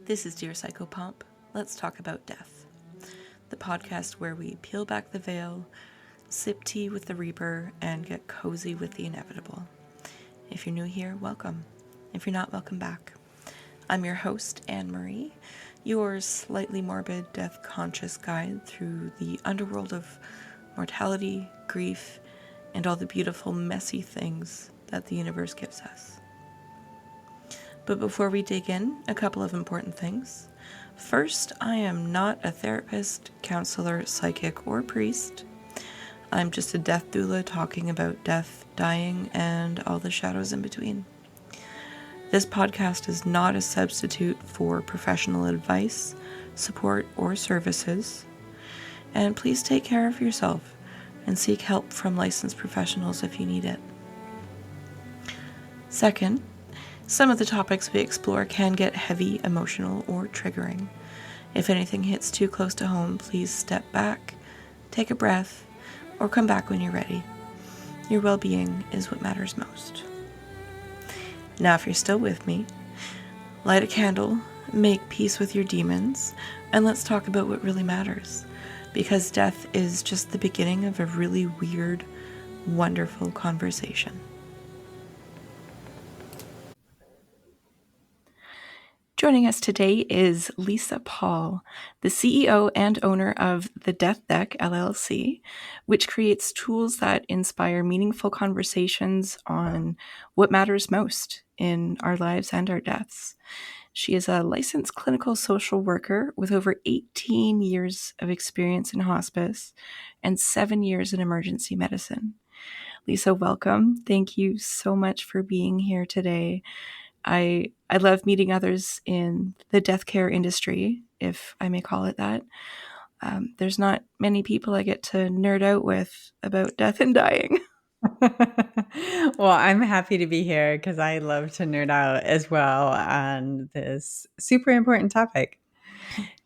This is DearPsychopomp. Let's talk about death. The podcast where we peel back the veil, sip tea with the Reaper, and get cozy with the inevitable. If you're new here, welcome. If you're not, welcome back. I'm your host, Anne-Marie, your slightly morbid death-conscious guide through the underworld of mortality, grief, and all the beautiful, messy things that the universe gives us. But before we dig in, a couple of important things. First, I am not a therapist, counselor, psychic, or priest. I'm just a death doula talking about death, dying, and all the shadows in between. This podcast is not a substitute for professional advice, support, or services. And please take care of yourself and seek help from licensed professionals if you need it. Second, some of the topics we explore can get heavy, emotional, or triggering. If anything hits too close to home, please step back, take a breath, or come back when you're ready. Your well-being is what matters most. Now, if you're still with me, light a candle, make peace with your demons, and let's talk about what really matters. Because death is just the beginning of a really weird, wonderful conversation. Joining us today is Lisa Pahl, the CEO and owner of the Death Deck LLC, which creates tools that inspire meaningful conversations on what matters most in our lives and our deaths. She is a licensed clinical social worker with over 18 years of experience in hospice and 7 years in emergency medicine. Lisa, welcome. Thank you so much for being here today. I love meeting others in the death care industry, if I may call it that. There's not many people I get to nerd out with about death and dying. Well, I'm happy to be here because I love to nerd out as well on this super important topic.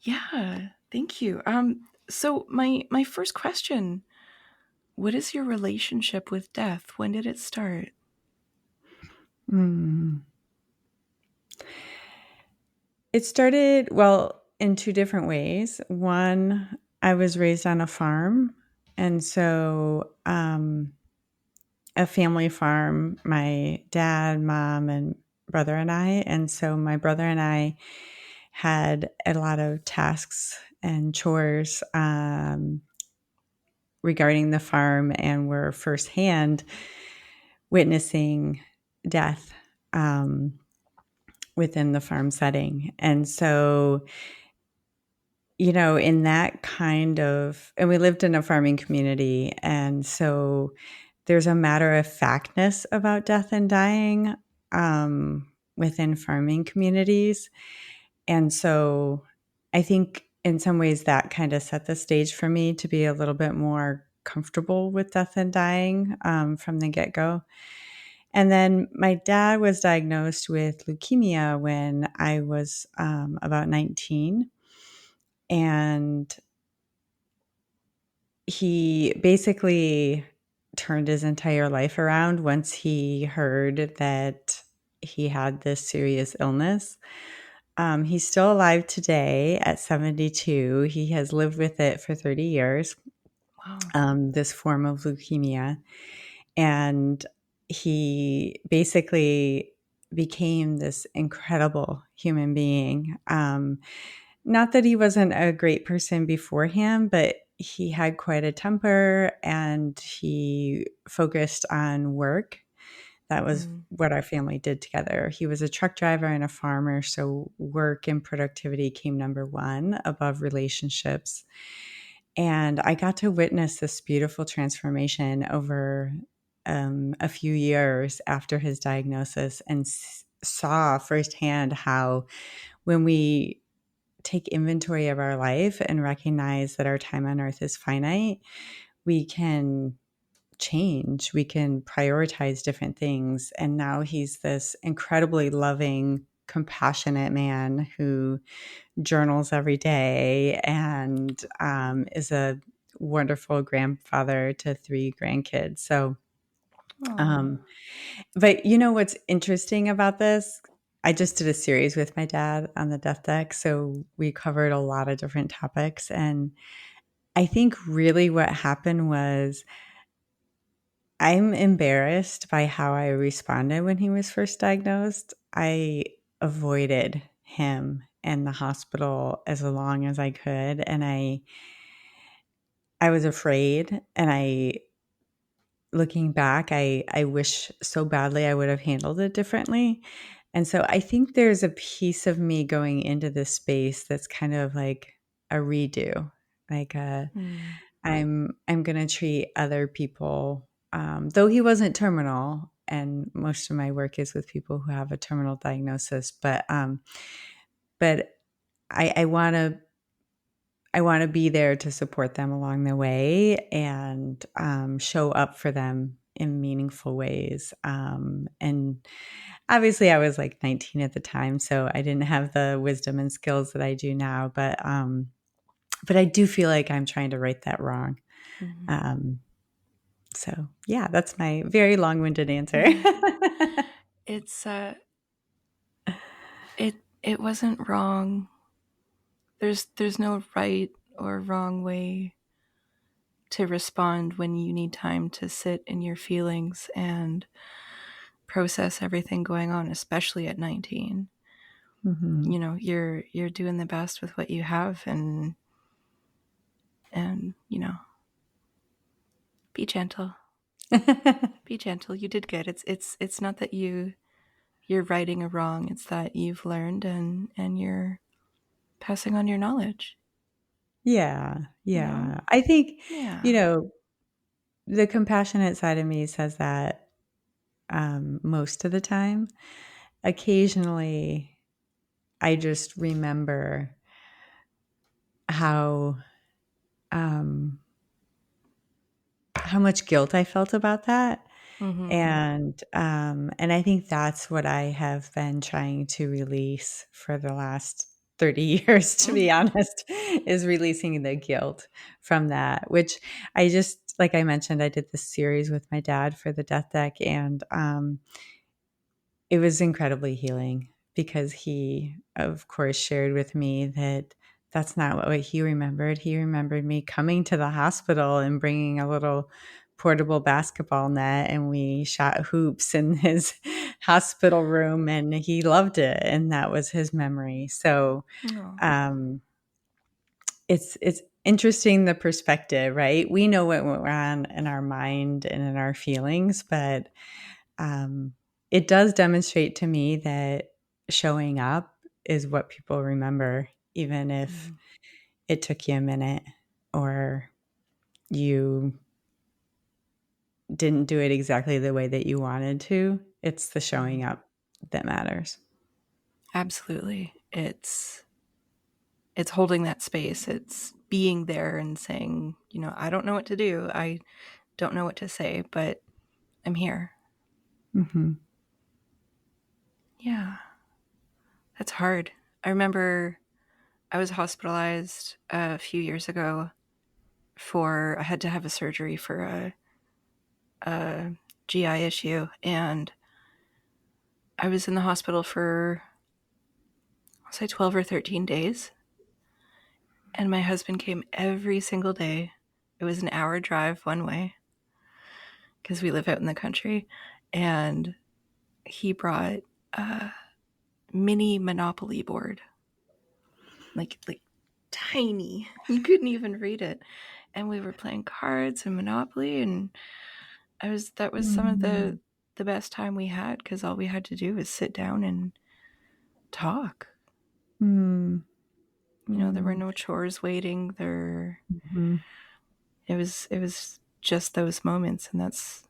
Yeah, thank you. So my first question, what is your relationship with death? When did it start? It started, well, in two different ways. One, I was raised on a farm. And so a family farm, my dad, mom, and brother and I. And so my brother and I had a lot of tasks and chores regarding the farm, and were firsthand witnessing death within the farm setting. And so, in that kind of, and we lived in a farming community. And so there's a matter of factness about death and dying within farming communities. And so I think in some ways that kind of set the stage for me to be a little bit more comfortable with death and dying from the get-go. And then my dad was diagnosed with leukemia when I was about 19. And he basically turned his entire life around once he heard that he had this serious illness. He's still alive today at 72. He has lived with it for 30 years, this form of leukemia. And he basically became this incredible human being. Not that he wasn't a great person beforehand, but he had quite a temper and he focused on work. That was what our family did together. He was a truck driver and a farmer, so work and productivity came number one above relationships. And I got to witness this beautiful transformation over a few years after his diagnosis, and saw firsthand how when we take inventory of our life and recognize that our time on earth is finite, we can change, we can prioritize different things. And now he's this incredibly loving, compassionate man who journals every day and is a wonderful grandfather to 3 grandkids. So, but what's interesting about this I just did a series with my dad on the Death Deck, so we covered a lot of different topics. And I think really what happened was I'm embarrassed by how I responded when he was first diagnosed. I avoided him and the hospital as long as I could, and I was afraid, and looking back, I wish so badly I would have handled it differently. And so I think there's a piece of me going into this space that's kind of like a redo. Like Mm. I'm gonna treat other people, though he wasn't terminal, and most of my work is with people who have a terminal diagnosis. But I want to be there to support them along the way and show up for them in meaningful ways. And obviously, I was like 19 at the time, so I didn't have the wisdom and skills that I do now. But I do feel like I'm trying to right that wrong. Mhm. So yeah, that's my very long-winded answer. It's it wasn't wrong. There's no right or wrong way to respond when you need time to sit in your feelings and process everything going on, especially at 19. Mhm. You know, you're doing the best with what you have, and you know, be gentle. Be gentle. You did good. It's not that you're righting a wrong. It's that you've learned, and you're passing on your knowledge. Yeah, You know? yeah. I think, Yeah. you know, the compassionate side of me says that most of the time. Occasionally, I just remember how um, how much guilt I felt about that, Mm-hmm. and I think that's what I have been trying to release for the last 30 years, to be honest, is releasing the guilt from that. Which I just, like I mentioned, I did this series with my dad for the Death Deck, and it was incredibly healing because he, of course, shared with me that that's not what he remembered. He remembered me coming to the hospital and bringing a little portable basketball net, and we shot hoops in his hospital room, and he loved it, and that was his memory. So Oh. um, it's interesting, the perspective, right? We know what went on in our mind and in our feelings, but um, it does demonstrate to me that showing up is what people remember, even if Mm. it took you a minute or you didn't do it exactly the way that you wanted to. It's the showing up that matters. Absolutely. It's holding that space. It's being there and saying, you know, I don't know what to do. I don't know what to say, but I'm here. Mm-hmm. Yeah. That's hard. I remember I was hospitalized a few years ago I had to have a surgery for a GI issue, and I was in the hospital for, I'll say 12 or 13 days. And my husband came every single day. It was an hour drive one way because we live out in the country. And he brought a mini Monopoly board, like tiny. You couldn't even read it. And we were playing cards and Monopoly, and that was some of Mm-hmm. the best time we had, because all we had to do was sit down and talk. You know, there were no chores waiting. Mm-hmm. It was just those moments, and that's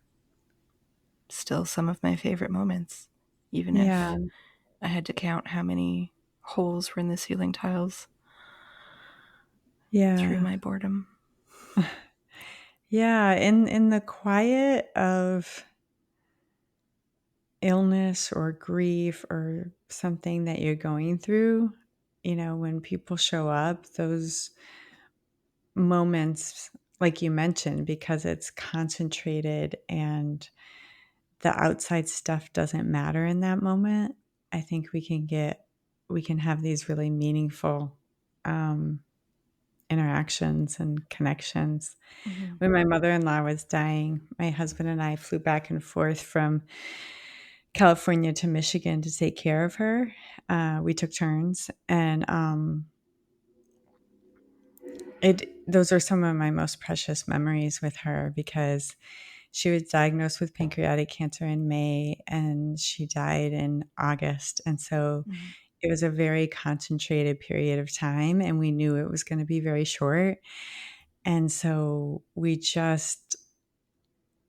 still some of my favorite moments, even Yeah, if I had to count how many holes were in the ceiling tiles through yeah, my boredom. yeah. In the quiet of illness or grief or something that you're going through, when people show up, those moments, like you mentioned, because it's concentrated and the outside stuff doesn't matter in that moment, I think we can have these really meaningful interactions and connections. Mm-hmm. When my mother-in-law was dying, my husband and I flew back and forth from California to Michigan to take care of her. We took turns, and those are some of my most precious memories with her, because she was diagnosed with pancreatic cancer in May and she died in August. And so Mm-hmm. it was a very concentrated period of time, and we knew it was going to be very short. And so we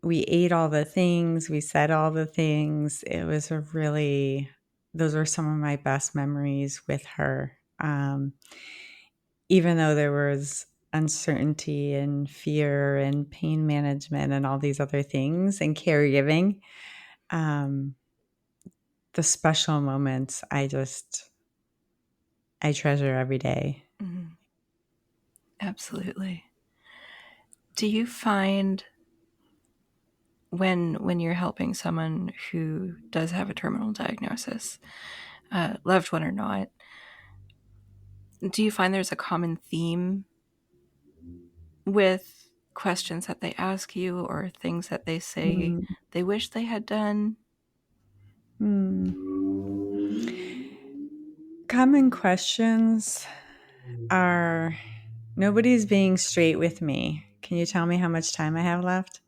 ate all the things, we said all the things. Those are some of my best memories with her. Even though there was uncertainty and fear and pain management and all these other things and caregiving, um, the special moments I treasure every day. Mm-hmm. Absolutely. Do you find when you're helping someone who does have a terminal diagnosis, loved one or not, do you find there's a common theme with questions that they ask you or things that they say Mm. they wish they had done? Mm. Common questions are, nobody's being straight with me. Can you tell me how much time I have left?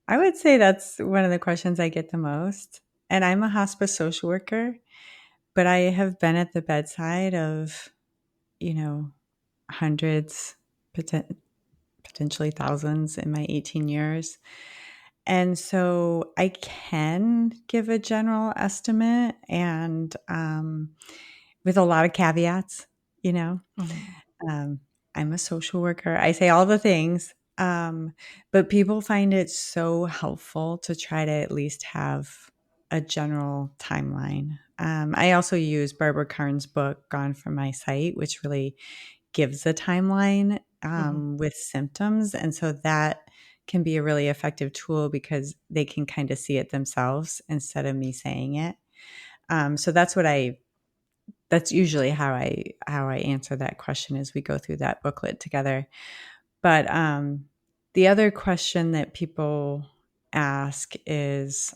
I would say that's one of the questions I get the most. And I'm a hospice social worker, but I have been at the bedside of, hundreds, potentially thousands in my 18 years. And so I can give a general estimate, and with a lot of caveats, you know. Mm-hmm. I'm a social worker. I say all the things, but people find it so helpful to try to at least have a general timeline. I also use Barbara Karn's book, Gone from My Sight, which really gives a timeline Mm-hmm. with symptoms. And so that can be a really effective tool because they can kind of see it themselves instead of me saying it. So that's usually how I answer that question as we go through that booklet together. But the other question that people ask is,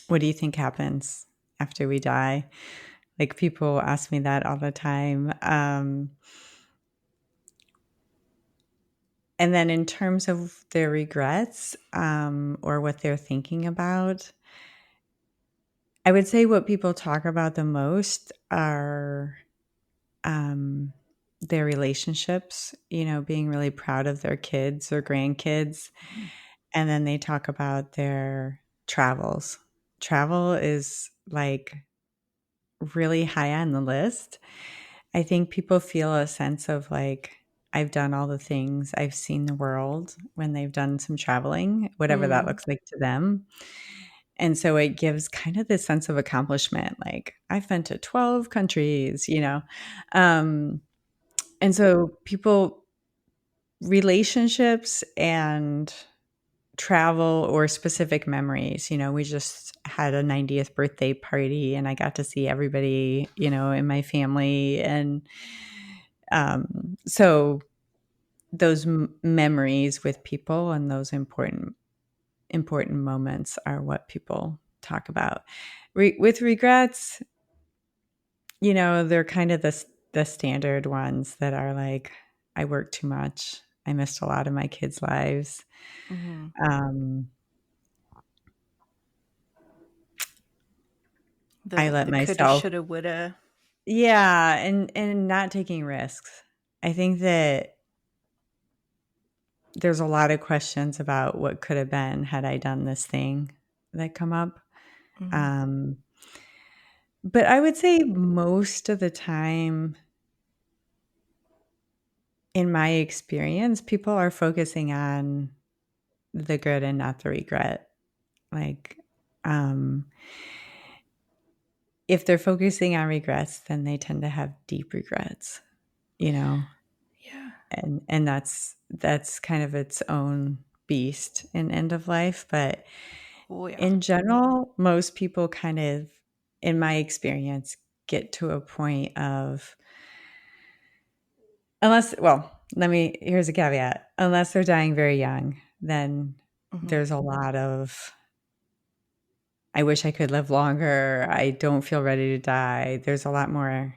what do you think happens after we die? Like, people ask me that all the time. And then in terms of their regrets, or what they're thinking about, I would say what people talk about the most are their relationships, being really proud of their kids or grandkids. Mm-hmm. And then they talk about their travels. Travel is like really high on the list. I think people feel a sense of like, I've done all the things, I've seen the world when they've done some traveling, whatever that Mm. looks like to them. And so it gives kind of this sense of accomplishment. Like, I've been to 12 countries. Um, and so relationships and travel or specific memories. We just had a 90th birthday party and I got to see everybody, in my family. And so those memories with people and those important moments are what people talk about. With regrets, they're kind of the standard ones that are like, I worked too much. I missed a lot of my kids' lives. Mm-hmm. Um, I let The coulda, myself, shoulda, woulda. yeah, and not taking risks. I think that there's a lot of questions about what could have been had I done this thing that come up. Mm-hmm. Um, but I would say most of the time, in my experience, people are focusing on the good and not the regret. Like, um, if they're focusing on regrets, then they tend to have deep regrets, you know, Yeah. and that's kind of its own beast in end of life. But Oh, yeah. In general, most people kind of, in my experience, get to a point of, here's a caveat. Unless they're dying very young, then Mm-hmm. there's a lot of, I wish I could live longer. I don't feel ready to die. There's a lot more,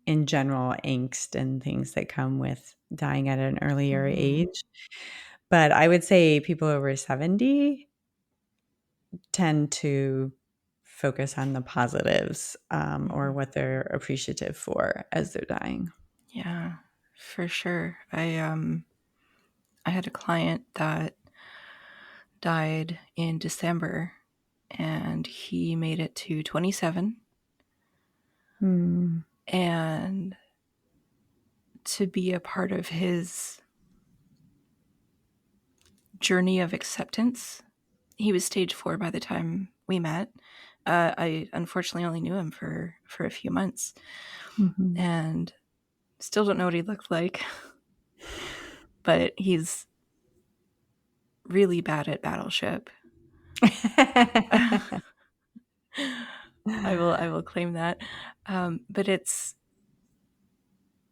in general, angst and things that come with dying at an earlier Mm-hmm. age. But I would say people over 70 tend to focus on the positives, or Mm-hmm. what they're appreciative for as they're dying. Yeah, for sure. I had a client that died in December, and he made it to 27. Mm. And to be a part of his journey of acceptance, he was stage 4 by the time we met. I unfortunately only knew him for a few months, Mm-hmm. and still don't know what he looked like, but he's really bad at Battleship. I will claim that. But it's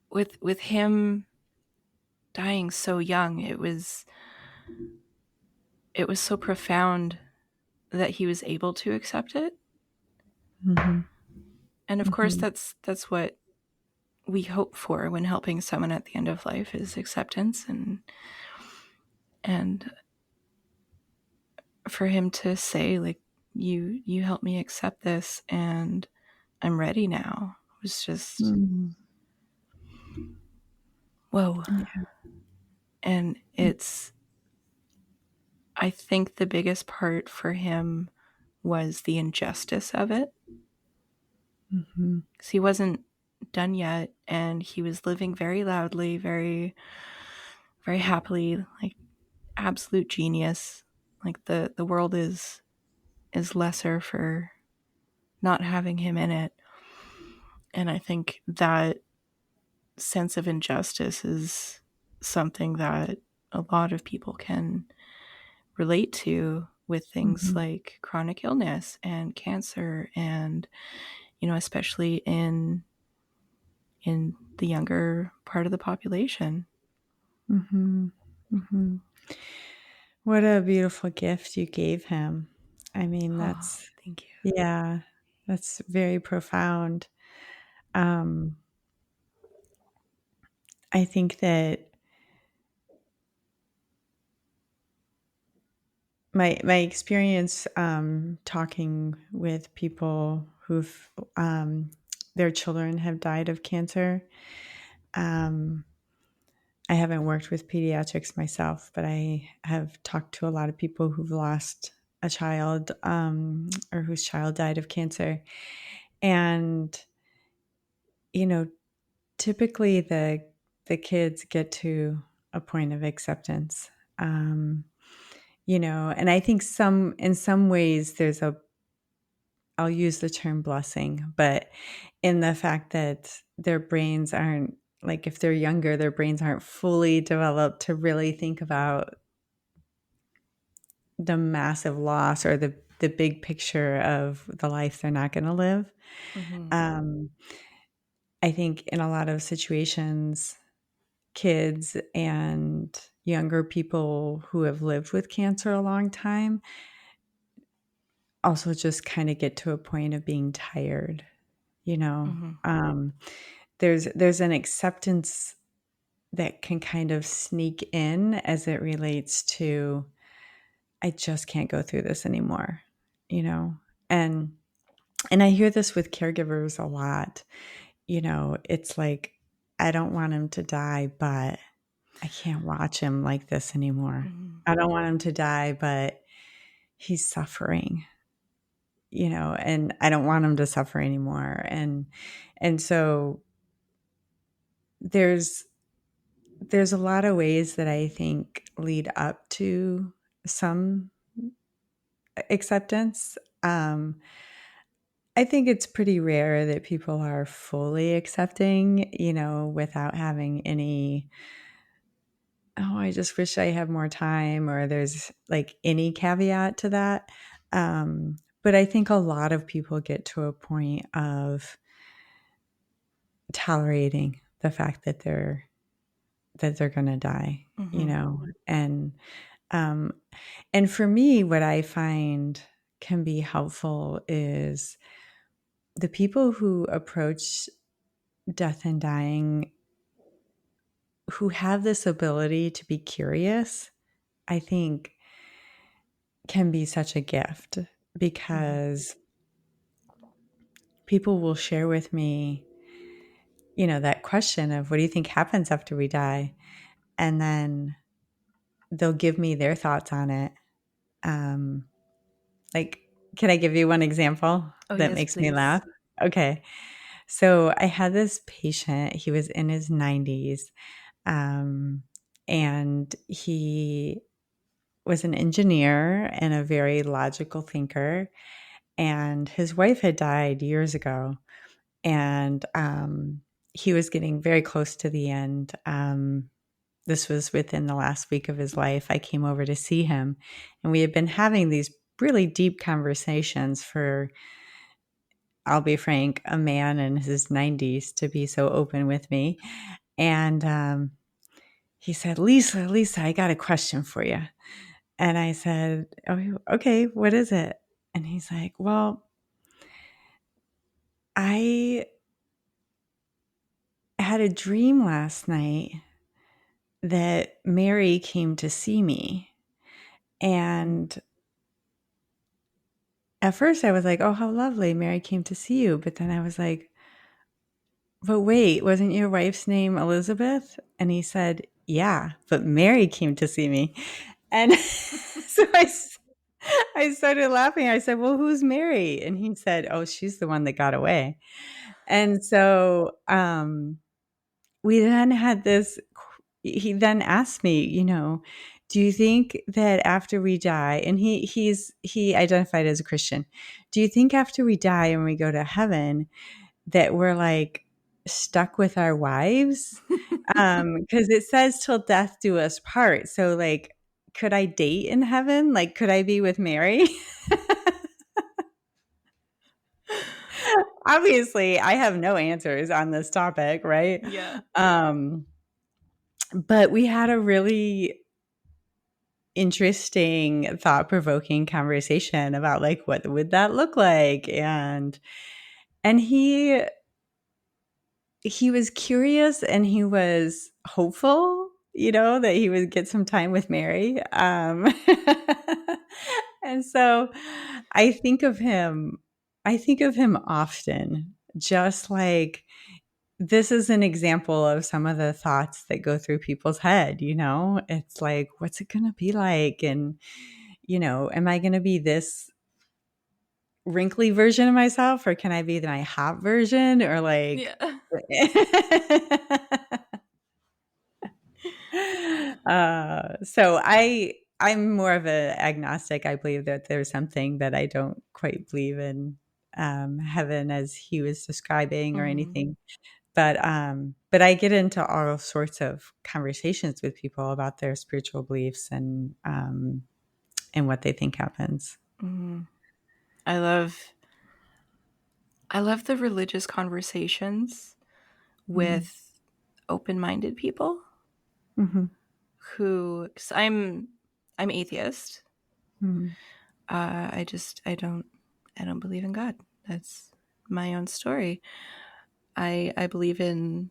with him dying so young, it was so profound that he was able to accept it. Mm-hmm. And of course Mm-hmm. that's what we hope for when helping someone at the end of life, is acceptance. And for him to say, like, you helped me accept this and I'm ready now, was just Mm-hmm. whoa. Yeah. And I think the biggest part for him was the injustice of it, Mm-hmm. because he wasn't done yet, and he was living very loudly, very, very happily, like absolute genius. Like the world is lesser for not having him in it. And I think that sense of injustice is something that a lot of people can relate to with things Mm-hmm. like chronic illness and cancer, and especially in the younger part of the population. Mm-hmm. Mm-hmm. What a beautiful gift you gave him. I mean, Oh, that's, thank you. yeah, that's very profound. Um, I think that my experience, talking with people who've, their children have died of cancer. Um, I haven't worked with pediatrics myself, but I have talked to a lot of people who've lost a child, or whose child died of cancer. And, you know, typically the kids get to a point of acceptance. And I think in some ways there's I'll use the term blessing, but in the fact that their brains aren't, like, if they're younger, their brains aren't fully developed to really think about the massive loss or the big picture of the life they're not going to live. Mm-hmm. Um, I think in a lot of situations, kids and younger people who have lived with cancer a long time also just kind of get to a point of being tired, you know. Mm-hmm. There's an acceptance that can kind of sneak in as it relates to, I just can't go through this anymore, you know. And I hear this with caregivers a lot. It's like, I don't want him to die, but I can't watch him like this anymore. Mm-hmm. I don't want him to die, but he's suffering, and I don't want him to suffer anymore. And so there's a lot of ways that I think lead up to some acceptance. I think it's pretty rare that people are fully accepting, without having any, oh, I just wish I had more time, or there's like any caveat to that. But I think a lot of people get to a point of tolerating the fact that they're going to die, you know, um, and for me, what I find can be helpful is the people who approach death and dying who have this ability to be curious, I think can be such a gift because people will share with me, you know, that question of what do you think happens after we die? And then they'll give me their thoughts on it. Like, can I give you one example Oh, that yes, makes me please. laugh? Okay. So I had this patient, he was in his 90s, and he was an engineer and a very logical thinker. And his wife had died years ago. And he was getting very close to the end. This was within the last week of his life. I came over to see him, and we had been having these really deep conversations for, I'll be frank, a man in his 90s to be so open with me. And he said, Lisa, I got a question for you. And I said, oh, okay, what is it? And he's like, well, I had a dream last night that Mary came to see me. And at first I was like, oh, how lovely. Mary came to see you. But then I was like, but wait, wasn't your wife's name Elizabeth? And he said, yeah, but Mary came to see me. And so I started laughing. I said, well, who's Mary? And he said, oh, she's the one that got away. And so we then had this, he then asked me, you know, do you think that after we die, and he identified as a Christian, do you think after we die and we go to heaven that we're like stuck with our wives? Because it says till death do us part. So like, could I date in heaven? Like, could I be with Mary? Obviously, I have no answers on this topic, right? Yeah. But we had a really interesting, thought-provoking conversation about like what would that look like, and he was curious and he was hopeful, you know, that he would get some time with Mary. And so I think of him, often, just like this is an example of some of the thoughts that go through people's head, you know? It's like, what's it going to be like? And, you know, am I going to be this wrinkly version of myself, or can I be my hot version, or like Yeah. so I'm more of an agnostic. I believe that there's something that I don't quite believe in, heaven as he was describing or anything. But I get into all sorts of conversations with people about their spiritual beliefs and what they think happens. I love the religious conversations with open-minded people Mm-hmm. who, 'cause I'm atheist. Mm-hmm. I don't believe in God. That's my own story. I believe in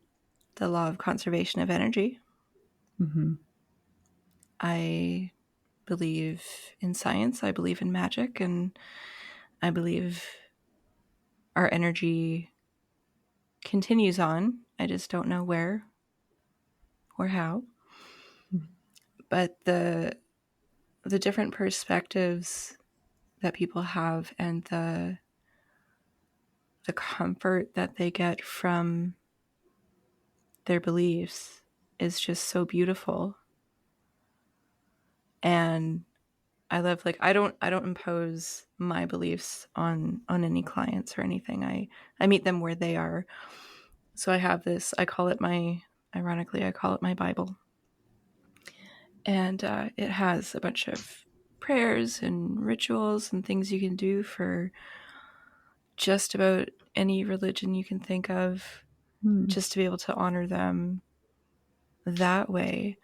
the law of conservation of energy. Mm-hmm. I believe in science. I believe in magic, and I believe our energy continues on. I just don't know where or how. But the different perspectives that people have and the comfort that they get from their beliefs is just so beautiful. And I love, like, I don't impose my beliefs on any clients or anything. I meet them where they are. So I have this, I call it my Bible. And it has a bunch of prayers and rituals and things you can do for just about any religion you can think of, just to be able to honor them that way.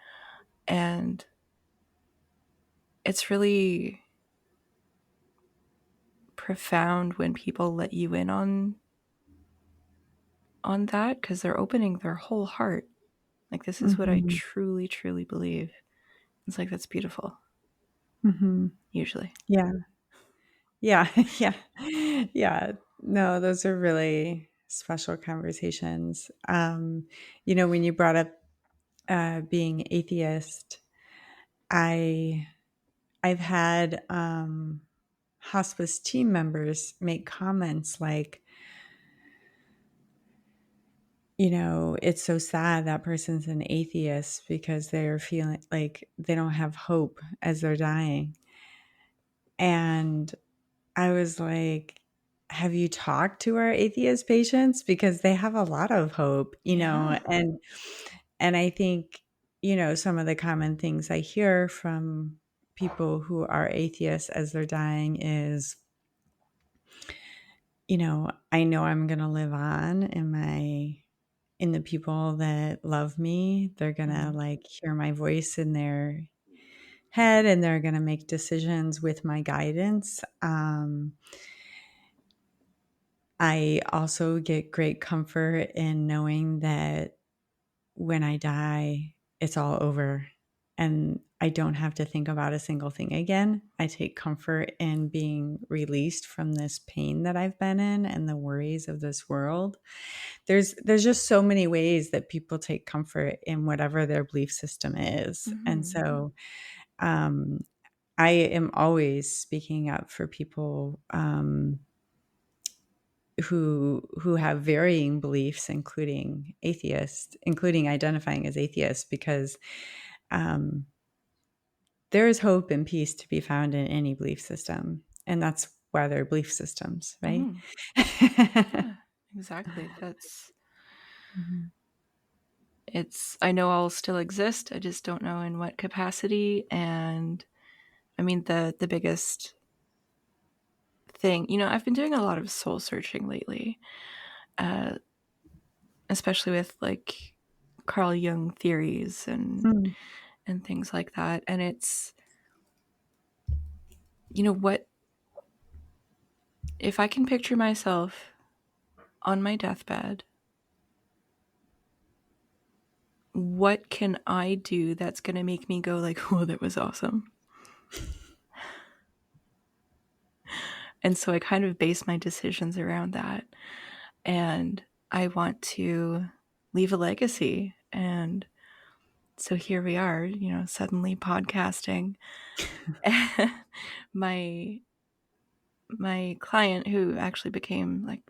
And it's really profound when people let you in on that, because they're opening their whole heart. Like, this is what I truly, truly believe. It's like, that's beautiful. Usually. Yeah. Yeah. Yeah. Yeah. No, those are really special conversations. When you brought up being atheist, I've had hospice team members make comments like, it's so sad that person's an atheist because they're feeling like they don't have hope as they're dying. And I was like, have you talked to our atheist patients? Because they have a lot of hope, Yeah. and I think, some of the common things I hear from people who are atheists as they're dying is, I know I'm going to live on in the people that love me. They're going to like hear my voice in their head, and they're going to make decisions with my guidance. I also get great comfort in knowing that when I die, it's all over and I don't have to think about a single thing again. I take comfort in being released from this pain that I've been in and the worries of this world. There's just so many ways that people take comfort in whatever their belief system is. And so I am always speaking up for people who have varying beliefs, including atheists, including identifying as atheists, because there is hope and peace to be found in any belief system, and that's why they're belief systems, right? Yeah, exactly. That's it's. I know I'll still exist. I just don't know in what capacity. And I mean, the biggest thing, I've been doing a lot of soul searching lately, especially with like Carl Jung theories and things like that. And it's, what if I can picture myself on my deathbed, what can I do that's going to make me go like, oh, that was awesome? And so I kind of base my decisions around that. And I want to leave a legacy. And so here we are, suddenly podcasting. my client, who actually became like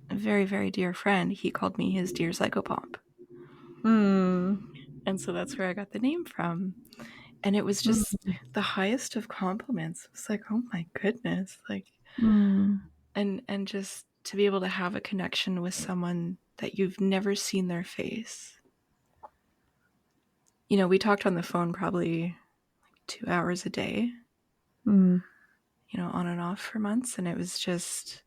a very, very dear friend, he called me his DearPsychopomp. And so that's where I got the name from. And it was just the highest of compliments. It was like, oh my goodness. Like, and just to be able to have a connection with someone that you've never seen their face. We talked on the phone probably 2 hours a day, on and off for months. And it was just,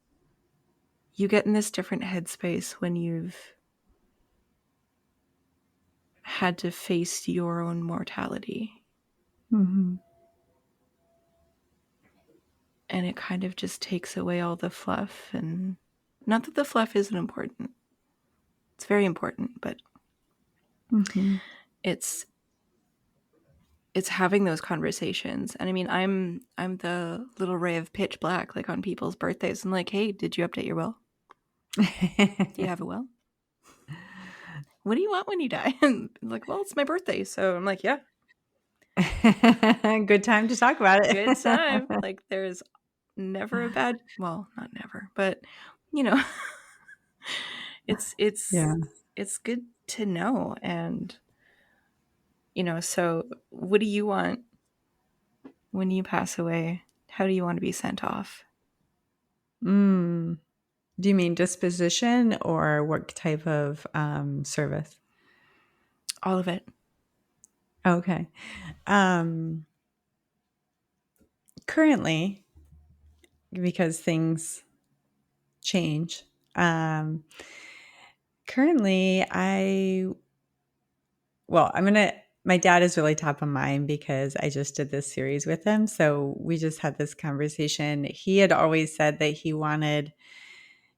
you get in this different headspace when you've had to face your own mortality. And it kind of just takes away all the fluff. And not that the fluff isn't important. It's very important, but it's having those conversations. And I mean, I'm the little ray of pitch black, like on people's birthdays. I'm like, hey, did you update your will? Do you have a will? What do you want when you die? And like, well, it's my birthday. So I'm like, yeah. Good time to talk about it. Good time. Like, there's never a bad, well, not never, but it's good to know. And so what do you want when you pass away? How do you want to be sent off? Do you mean disposition or what type of service? All of it. Okay. currently, because things change, currently my dad is really top of mind because I just did this series with him. So we just had this conversation. He had always said that he wanted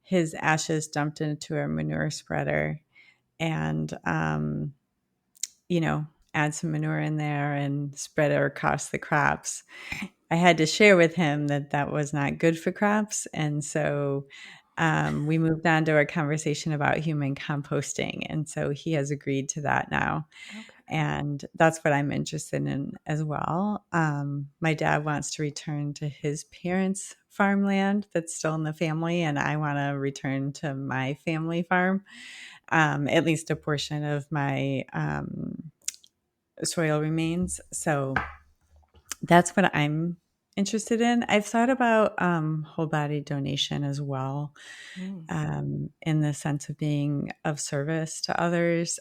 his ashes dumped into a manure spreader and, add some manure in there and spread it across the crops. I had to share with him that that was not good for crops. And so we moved on to a conversation about human composting. And so he has agreed to that now. Okay. And that's what I'm interested in as well. My dad wants to return to his parents' farmland that's still in the family, and I want to return to my family farm, at least a portion of my soil remains. So that's what I'm interested in. I've thought about whole body donation as well, Mm. in the sense of being of service to others.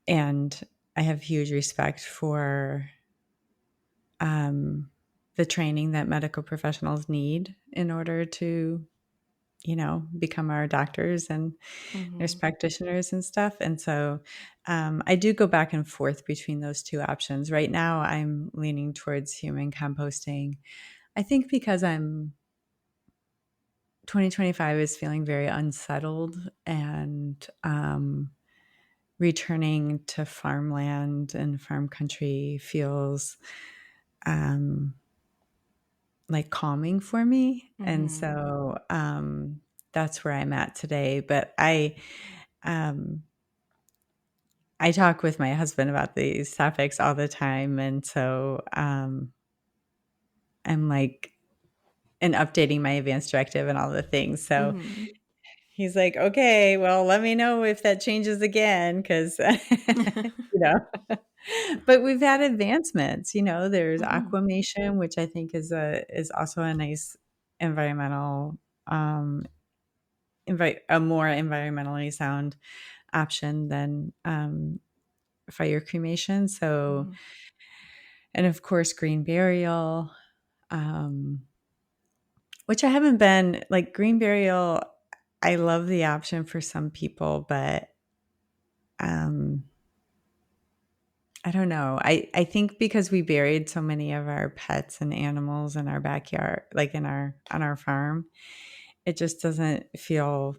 And I have huge respect for the training that medical professionals need in order to, become our doctors and nurse Mm-hmm. practitioners and stuff. And so I do go back and forth between those two options. Right now, I'm leaning towards human composting. I think because 2025 is feeling very unsettled, and returning to farmland and farm country feels like calming for me. And Mm-hmm. so that's where I'm at today. But um, I talk with my husband about these topics all the time. And so I'm like, and updating my advanced directive and all the things. So Mm-hmm. he's like, okay, well, let me know if that changes again. Cause, but we've had advancements, there's Mm-hmm. aquamation, which I think is also a nice environmental, um, a more environmentally sound option than fire cremation. So, Mm-hmm. and of course, green burial, um, which I haven't been like green burial. I love the option for some people, but um, I don't know. I think because we buried so many of our pets and animals in our backyard, like on our farm, it just doesn't feel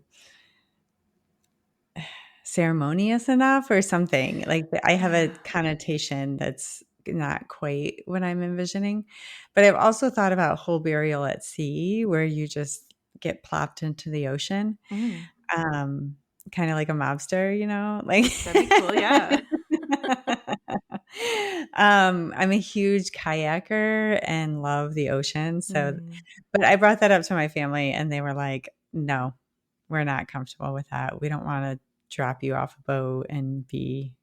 ceremonious enough or something. Like I have a Yeah. connotation that's not quite what I'm envisioning. But I've also thought about whole burial at sea, where you just get plopped into the ocean. Mm. Um, Kind of like a mobster, like That'd be cool. Yeah. I'm a huge kayaker and love the ocean. So, Mm. but I brought that up to my family and they were like, no, we're not comfortable with that. We don't want to drop you off a boat and be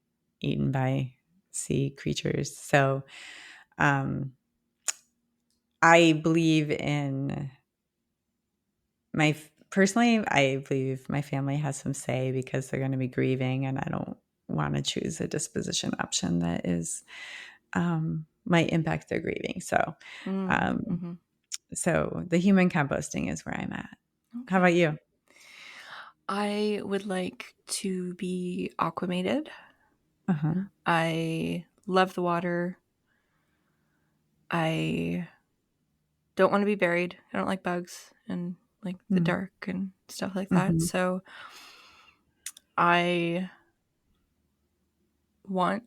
eaten by sea creatures. So, um, I believe in personally, I believe my family has some say because they're going to be grieving, and I don't want to choose a disposition option that is might impact their grieving. So, Mm. um, Mm-hmm. so the human composting is where I'm at. How Okay. about you? I would like to be aquamated. Uh huh. I love the water. I don't want to be buried. I don't like bugs and like the dark and stuff like that. Mm-hmm. So I want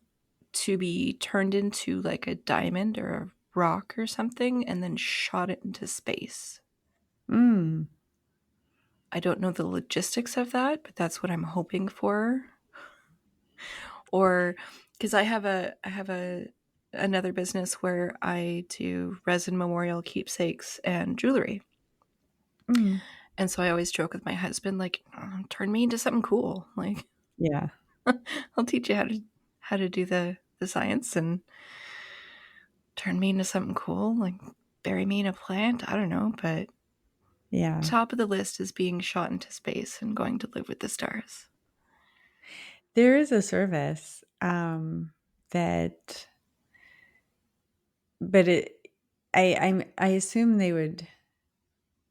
to be turned into like a diamond or a rock or something and then shot it into space. Mm. I don't know the logistics of that, but that's what I'm hoping for. Or because I have a another business where I do resin memorial keepsakes and jewelry. Mm. And so I always joke with my husband, like, turn me into something cool. Like, Yeah. I'll teach you how to do the science and turn me into something cool. Like, bury me in a plant. I don't know, but Yeah. top of the list is being shot into space and going to live with the stars. There is a service that, but I assume they would.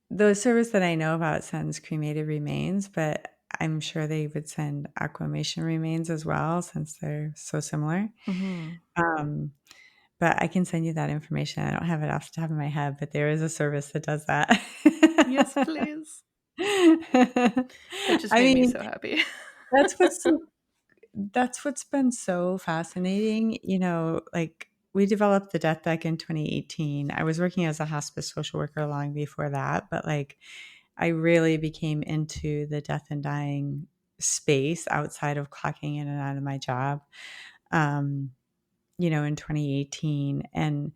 The service that I know about sends cremated remains, but I'm sure they would send aquamation remains as well, since they're so similar. Mm-hmm. Um, but I can send you that information. I don't have it off the top of my head, but there is a service that does that. Yes, please. That just I made me mean, so happy. that's what's been so fascinating. Like, we developed the Death Deck in 2018. I was working as a hospice social worker long before that, but like, I really became into the death and dying space outside of clocking in and out of my job, um, in 2018. And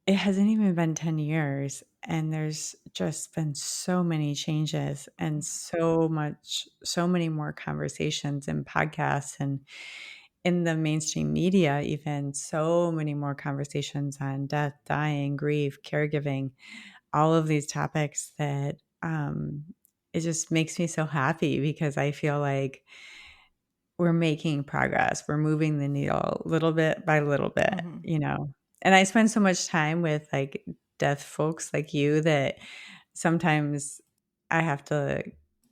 it hasn't even been 10 years. And there's just been so many changes and so many more conversations and podcasts, and in the mainstream media, even so many more conversations on death, dying, grief, caregiving, all of these topics that it just makes me so happy, because I feel like we're making progress. We're moving the needle little bit by little bit, Mm-hmm. And I spend so much time with like deaf folks like you that sometimes I have to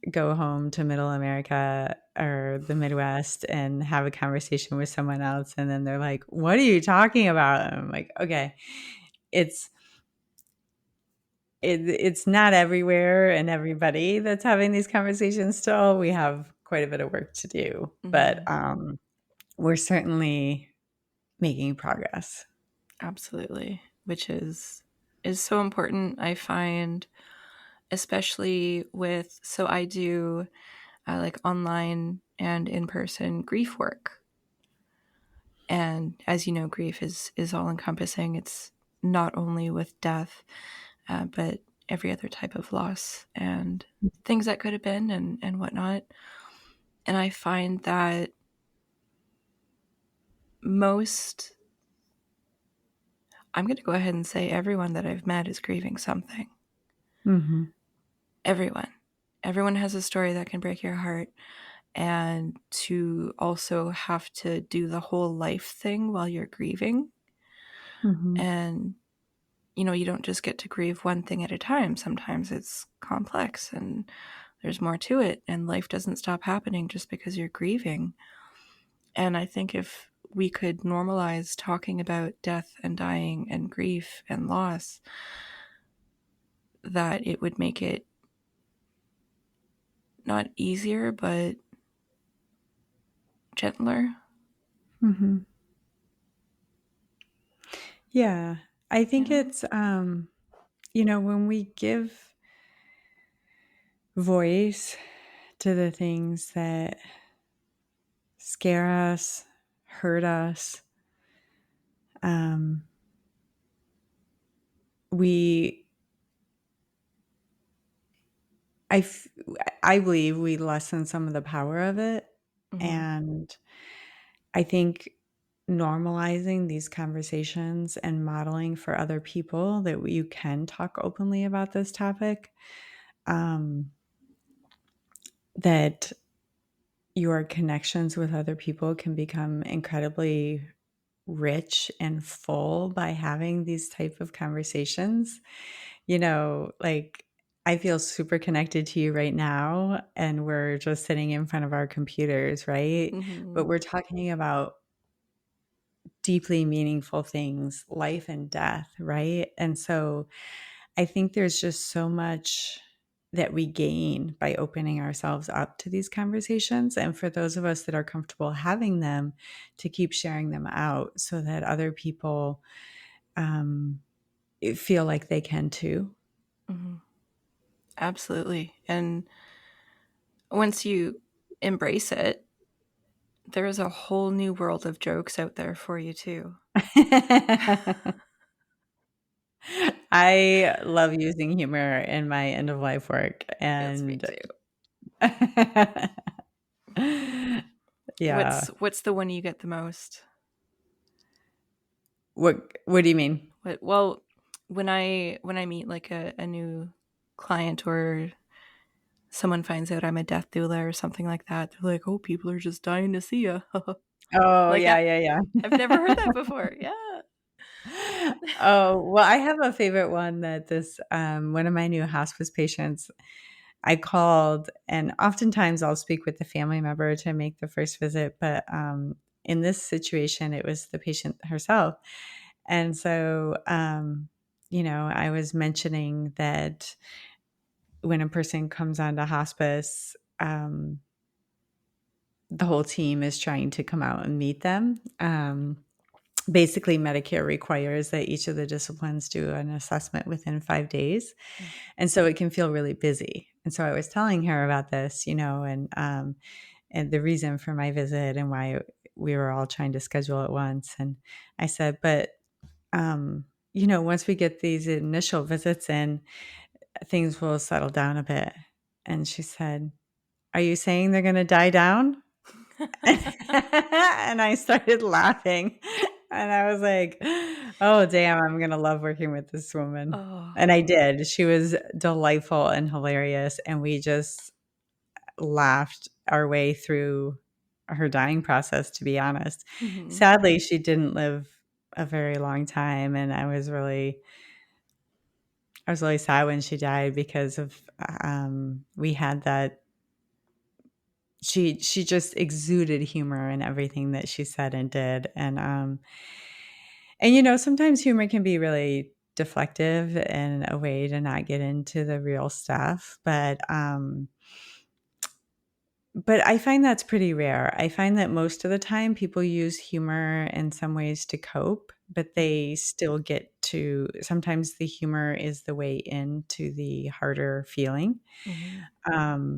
go home to middle America or the Midwest and have a conversation with someone else. And then they're like, "What are you talking about?" And I'm like, okay, it's it's not everywhere and everybody that's having these conversations still. We have quite a bit of work to do, but Mm-hmm. we're certainly making progress. Absolutely. Which is so important, I find, especially with, so I do like online and in-person grief work. And as you know, grief is all encompassing. It's not only with death, but every other type of loss and things that could have been and whatnot. And I find that most, I'm going to go ahead and say everyone that I've met is grieving something. Mm-hmm. Everyone. Everyone has a story that can break your heart. And to also have to do the whole life thing while you're grieving. Mm-hmm. And, you don't just get to grieve one thing at a time. Sometimes it's complex and there's more to it. And life doesn't stop happening just because you're grieving. And I think if we could normalize talking about death and dying and grief and loss, that it would make it not easier, but gentler. Mm-hmm. Yeah, I think Yeah. it's when we give voice to the things that scare us, hurt us, um, we I, f- I believe we lessen some of the power of it. Mm-hmm. And I think normalizing these conversations and modeling for other people that you can talk openly about this topic, um, that your connections with other people can become incredibly rich and full by having these type of conversations. Like, I feel super connected to you right now, and we're just sitting in front of our computers, right? Mm-hmm. But we're talking about deeply meaningful things, life and death, right? And so I think there's just so much that we gain by opening ourselves up to these conversations. And for those of us that are comfortable having them, to keep sharing them out so that other people um, feel like they can too. Mm-hmm. Absolutely. And once you embrace it, there is a whole new world of jokes out there for you too. I love using humor in my end of life work. Yes, me And too. yeah. What's the one you get the most? What do you mean? Well, when I meet like a new client, or someone finds out I'm a death doula or something like that, they're like, "Oh, people are just dying to see you." Oh, Like, yeah, yeah, I've never heard that before. Yeah. Oh, well, I have a favorite one that this one of my new hospice patients, I called, and oftentimes I'll speak with the family member to make the first visit, but in this situation, it was the patient herself. And so, I was mentioning that when a person comes onto hospice, the whole team is trying to come out and meet them. Basically, Medicare requires that each of the disciplines do an assessment within 5 days. And so it can feel really busy. And so I was telling her about this, and the reason for my visit and why we were all trying to schedule at once. And I said, but, once we get these initial visits in, things will settle down a bit. And she said, are you saying they're going to die down? And I started laughing. And I was like, oh, damn, I'm going to love working with this woman. Oh. And I did. She was delightful and hilarious. And we just laughed our way through her dying process, to be honest. Mm-hmm. Sadly, she didn't live a very long time. And I was really sad when she died because of we had that. She just exuded humor in everything that she said and did. And sometimes humor can be really deflective and a way to not get into the real stuff. But I find that's pretty rare. I find that most of the time people use humor in some ways to cope, but they still get to, sometimes the humor is the way into the harder feeling. Mm-hmm.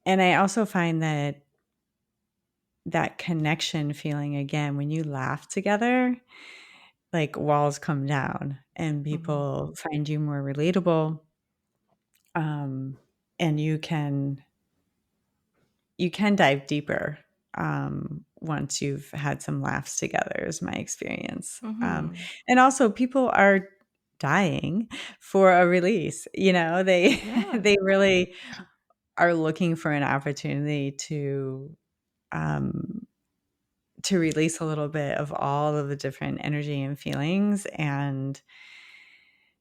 And I also find that connection feeling again, when you laugh together, like walls come down and people find you more relatable. And you can dive deeper once you've had some laughs together, is my experience. Mm-hmm. And also people are dying for a release. They Yeah. they really are looking for an opportunity to release a little bit of all of the different energy and feelings. And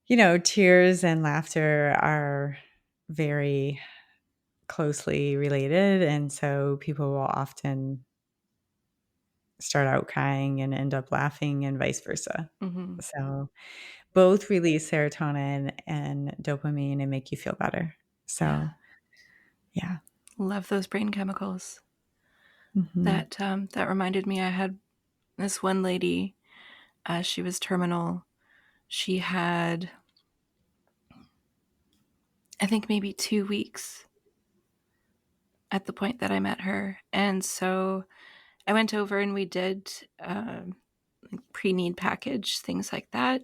tears and laughter are very closely related, and so people will often start out crying and end up laughing and vice versa. Mm-hmm. So both release serotonin and dopamine and make you feel better. So yeah. Love those brain chemicals. Mm-hmm. That reminded me, I had this one lady, she was terminal. She had, I think, maybe 2 weeks at the point that I met her. And so I went over and we did pre-need package, things like that.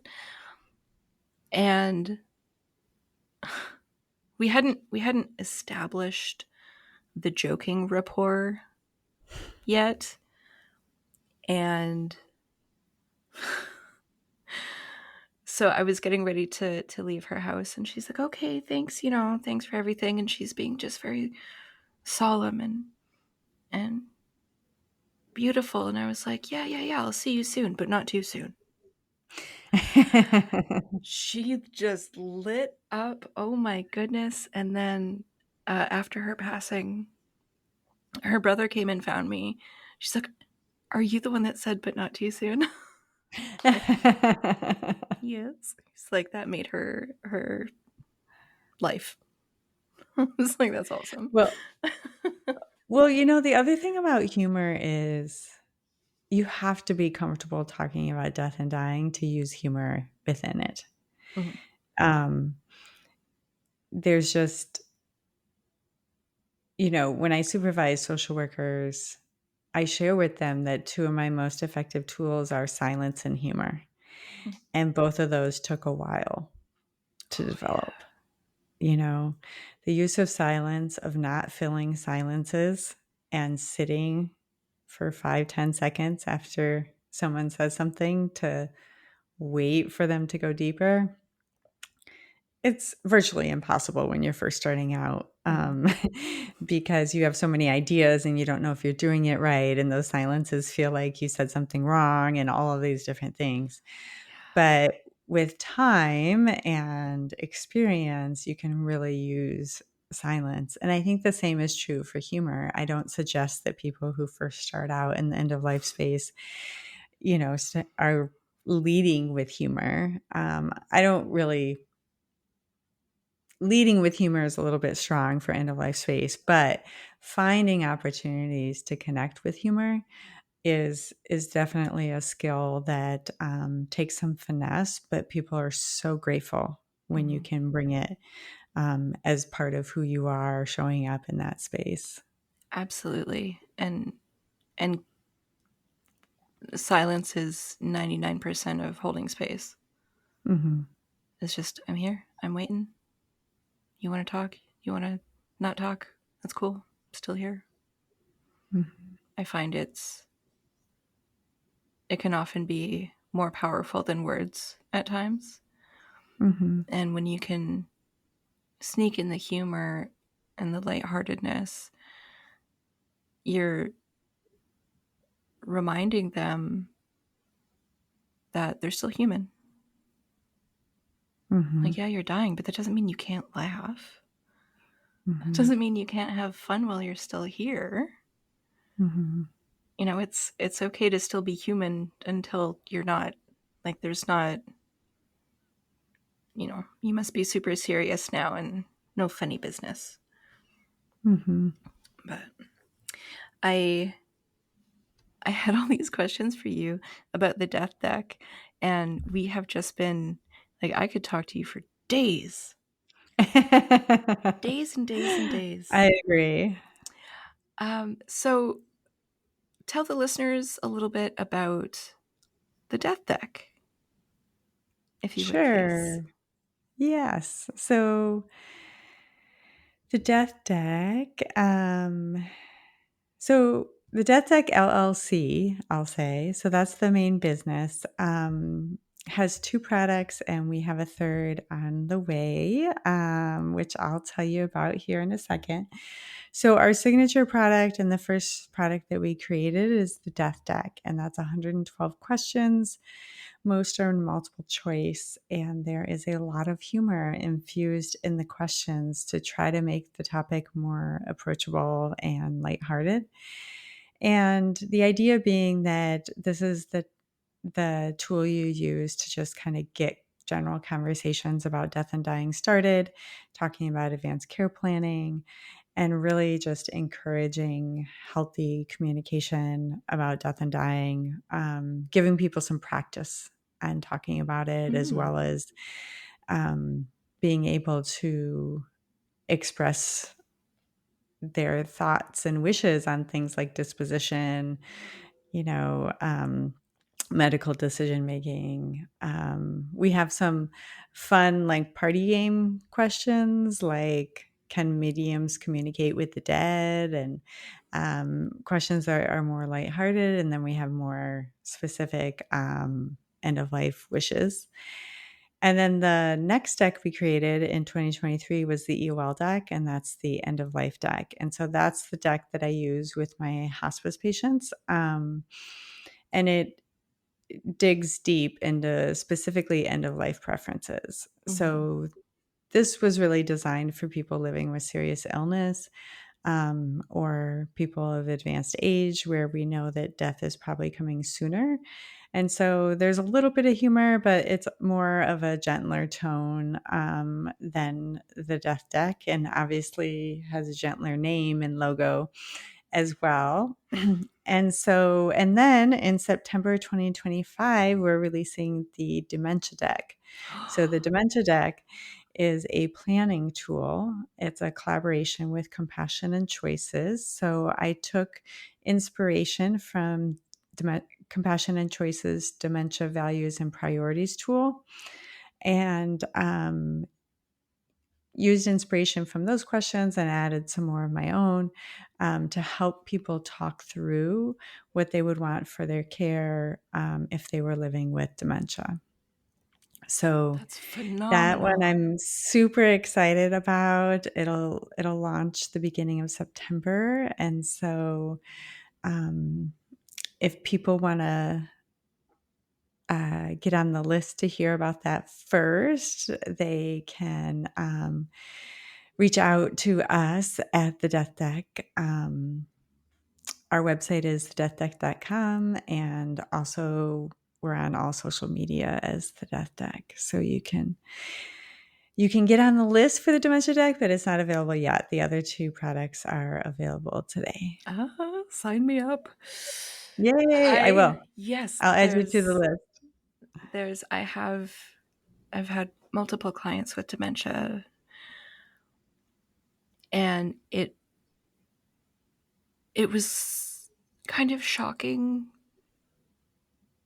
And we hadn't established the joking rapport yet. And so I was getting ready to leave her house, and she's like, okay, thanks, thanks for everything. And she's being just very solemn and beautiful. And I was like, yeah, I'll see you soon, but not too soon. She just lit up. Oh my goodness. And then after her passing, her brother came and found me. She's like, are you the one that said, but not too soon? Yes. It's like, that made her life. I was like, that's awesome. Well, the other thing about humor is you have to be comfortable talking about death and dying to use humor within it. Mm-hmm. There's just, when I supervise social workers, I share with them that two of my most effective tools are silence and humor. Mm-hmm. And both of those took a while to develop. Yeah. The use of silence, of not filling silences and sitting for 5-10 seconds after someone says something to wait for them to go deeper. It's virtually impossible when you're first starting out, because you have so many ideas and you don't know if you're doing it right. And those silences feel like you said something wrong and all of these different things. But with time and experience, you can really use silence. And I think the same is true for humor. I don't suggest that people who first start out in the end of life space, are leading with humor. I don't really leading with humor is a little bit strong for end of life space, but finding opportunities to connect with humor is definitely a skill that takes some finesse, but people are so grateful when you can bring it as part of who you are showing up in that space. Absolutely. And silence is 99% of holding space. Mm-hmm. It's just, I'm here, I'm waiting. You want to talk? You want to not talk? That's cool. I'm still here. Mm-hmm. I find it can often be more powerful than words at times. Mm-hmm. And when you can sneak in the humor and the lightheartedness, you're reminding them that they're still human. Mm-hmm. Like, yeah, you're dying, but that doesn't mean you can't laugh. It Mm-hmm. doesn't mean you can't have fun while you're still here. Mm-hmm. It's okay to still be human until you're not. Like, there's not, you must be super serious now and no funny business. Mm-hmm. But I I had all these questions for you about the Death Deck, and we have just been like, I could talk to you for days, days and days and days. I agree. So tell the listeners a little bit about the Death Deck, if you would, please. Sure. Yes. So the Death Deck. So the Death Deck LLC, I'll say, so that's the main business, has two products, and we have a third on the way, which I'll tell you about here in a second. So our signature product and the first product that we created is the Death Deck, and that's 112 questions. Most are multiple choice, and there is a lot of humor infused in the questions to try to make the topic more approachable and lighthearted. And the idea being that this is the tool you use to just kind of get general conversations about death and dying started, talking about advanced care planning, and really just encouraging healthy communication about death and dying, giving people some practice and talking about it, as well as being able to express their thoughts and wishes on things like disposition, you know, medical decision making. We have some fun, like party game questions, like can mediums communicate with the dead, and questions that are more lighthearted. And then we have more specific end of life wishes. And then the next deck we created in 2023 was the EOL deck, and that's the end of life deck. And so that's the deck that I use with my hospice patients. And it digs deep into specifically end of life preferences. So this was really designed for people living with serious illness, or people of advanced age where we know that death is probably coming sooner. And so there's a little bit of humor, but it's more of a gentler tone than the Death Deck, and obviously has a gentler name and logo as well. And then in September 2025, we're releasing the Dementia Deck. So the Dementia Deck is a planning tool. It's a collaboration with Compassion and Choices. So I took inspiration from Compassion and Choices Dementia Values and Priorities tool, and used inspiration from those questions and added some more of my own, to help people talk through what they would want for their care if they were living with dementia. So That's that one phenomenal. I'm super excited about. It'll launch the beginning of September, and so if people want to get on the list to hear about that first, they can reach out to us at the Death Deck. Our website is deathdeck.com, and also we're on all social media as the Death Deck. So you can get on the list for the Dementia Deck, but it's not available yet. The other two products are available today. Sign me up. Yay! I will. Yes, I'll add you to the list. I've had multiple clients with dementia, and it was kind of shocking